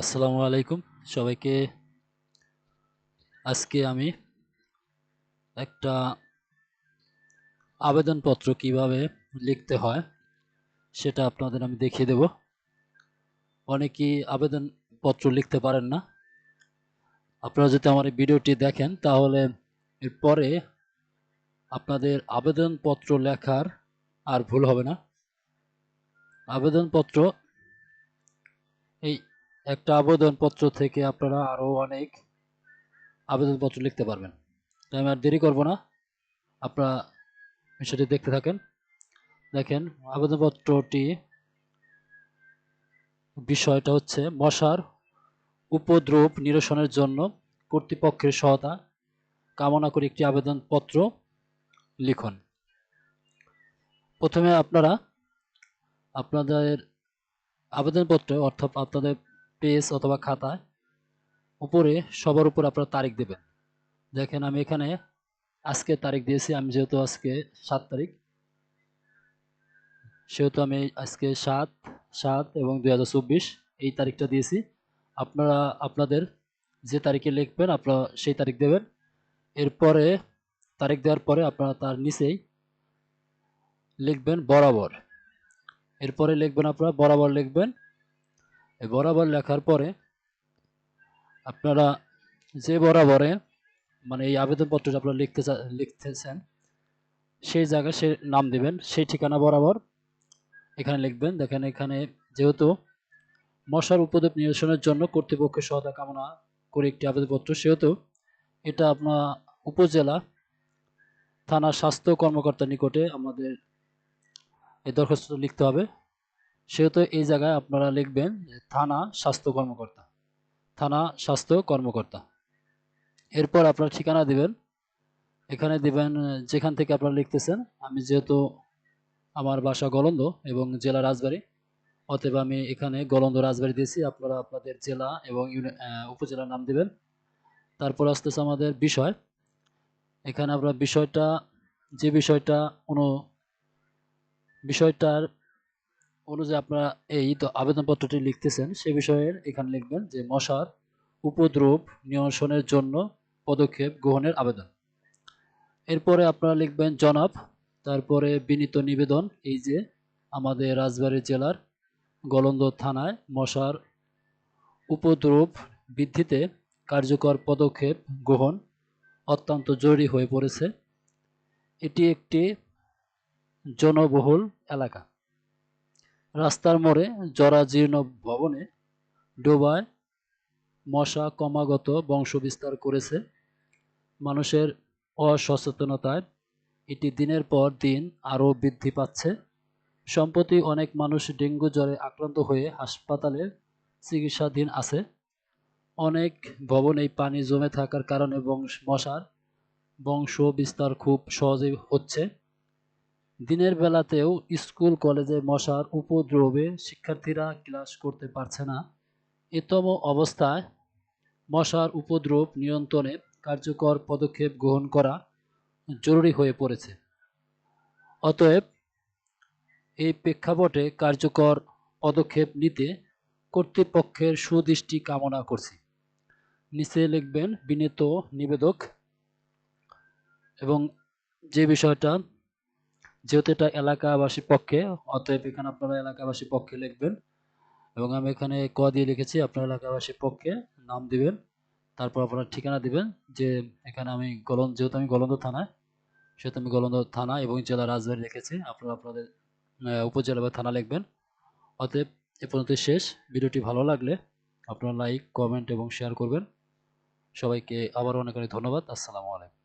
আসসালামু আলাইকুম সবাইকে। আজকে আমি একটা আবেদনপত্র কিভাবে লিখতে হয় সেটা আপনাদের আমি দেখিয়ে দেব। অনেকেই আবেদনপত্র লিখতে পারেন না। আপনারা যদি আমার এই ভিডিওটি দেখেন তাহলে এরপরে আপনাদের আবেদনপত্র লেখার আর ভুল হবে না। আবেদনপত্র এই একটা আবেদনপত্র থেকে আপনারা আরও অনেক আবেদনপত্র লিখতে পারবেন। তাই আমি আর দেরি করব না, আপনারা বিষয়টি দেখতে থাকেন। দেখেন, আবেদনপত্রটি বিষয়টা হচ্ছে মশার উপদ্রব নিরসনের জন্য কর্তৃপক্ষের সহায়তা কামনা করে একটি আবেদনপত্র লিখুন। প্রথমে আপনারা আপনাদের আবেদনপত্র অর্থাৎ আপনাদের পেজ অথবা খাতায় উপরে সবার উপর আপনারা তারিখ দেবেন। দেখেন, আমি এখানে আজকে তারিখ দিয়েছি। আমি যেহেতু আজকে 7 তারিখ, সেহেতু আমি আজকে 7/7 এবং 2024 এই তারিখটা দিয়েছি। আপনারা আপনাদের যে তারিখে লিখবেন আপনারা সেই তারিখ দেবেন। এরপরে তারিখ দেওয়ার পরে আপনারা তার নিচেই লিখবেন বরাবর। এরপরে লিখবেন আপনারা বরাবর লিখবেন। এই বরাবর লেখার পরে আপনারা যে বরাবরে মানে এই আবেদনপত্রটা আপনারা লিখতেছেন সেই জায়গায় সে নাম দিবেন, সেই ঠিকানা বরাবর এখানে লিখবেন। দেখেন, এখানে যেহেতু মশার উপদ্রব নিরসনের জন্য কর্তৃপক্ষের সহায়তা কামনা করে একটি আবেদনপত্র, সেহেতু এটা আপনার উপজেলা থানা স্বাস্থ্য কর্মকর্তার নিকটে আমাদের এই দরখাস্ত লিখতে হবে। সেহেতু এই জায়গায় আপনারা লিখবেন থানা স্বাস্থ্য কর্মকর্তা, থানা স্বাস্থ্য কর্মকর্তা। এরপর আপনার ঠিকানা দিবেন। এখানে দিবেন যেখান থেকে আপনারা লিখতেছেন। আমি যেহেতু আমার বাসা গলন্দ এবং জেলা রাজবাড়ী, অতএব আমি এখানে গলন্দ রাজবাড়ী দিয়েছি। আপনারা আপনাদের জেলা এবং উপজেলার নাম দিবেন। তারপর আসতেছে আমাদের বিষয়। এখানে আপনারা বিষয়টা যে বিষয়টার অনুযায়ী আপনারা এই তো আবেদনপত্রটি লিখতেছেন সে বিষয়ের এখানে লিখবেন যে মশার উপদ্রব নিরসনের জন্য পদক্ষেপ গ্রহণের আবেদন। এরপরে আপনারা লিখবেন জনাব, তারপরে বিনীত নিবেদন, এই যে আমাদের রাজবাড়ী জেলার গলন্দ থানায় মশার উপদ্রব বৃদ্ধিতে কার্যকর পদক্ষেপ গ্রহণ অত্যন্ত জরুরি হয়ে পড়েছে। এটি একটি জনবহুল এলাকা। রাস্তার মোড়ে জরাজীর্ণ ভবনে ডোবায় মশা ক্রমাগত বংশবিস্তার করেছে। মানুষের অসচেতনতায় এটি দিনের পর দিন আরও বৃদ্ধি পাচ্ছে। সম্প্রতি অনেক মানুষ ডেঙ্গু জ্বরে আক্রান্ত হয়ে হাসপাতালে চিকিৎসাধীন আছে। অনেক ভবনেই পানি জমে থাকার কারণে মশার বংশ বিস্তার খুব সহজেই হচ্ছে। দিনের বেলাতেও স্কুল কলেজে মশার উপদ্রবে শিক্ষার্থীরা ক্লাস করতে পারছে না। এতম অবস্থায় মশার উপদ্রব নিয়ন্ত্রণে কার্যকর পদক্ষেপ গ্রহণ করা জরুরি হয়ে পড়েছে। অতএব এই প্রেক্ষাপটে কার্যকর পদক্ষেপ নিতে কর্তৃপক্ষের সুদৃষ্টি কামনা করছি। নিচে লিখবেন বিনীত নিবেদক। এবং যে বিষয়টা যেহেতু এটা এলাকাবাসীর পক্ষে, অতএব এখানে আপনারা এলাকাবাসীর পক্ষে লিখবেন। এবং আমি এখানে ক দিয়ে লিখেছি, আপনার এলাকাবাসীর পক্ষে নাম দিবেন। তারপর আপনার ঠিকানা দিবেন যে এখানে আমি যেহেতু আমি গলন্দ থানায়, সেহেতু আমি গলন্দ থানা এবং জেলা রাজবাড়ী লিখেছি। আপনারা আপনাদের উপজেলা বা থানা লিখবেন। অতএব এ পর্যন্ত শেষ। ভিডিওটি ভালো লাগলে আপনারা লাইক, কমেন্ট এবং শেয়ার করবেন। সবাইকে আবারও অনেক অনেক ধন্যবাদ। আসসালামু আলাইকুম।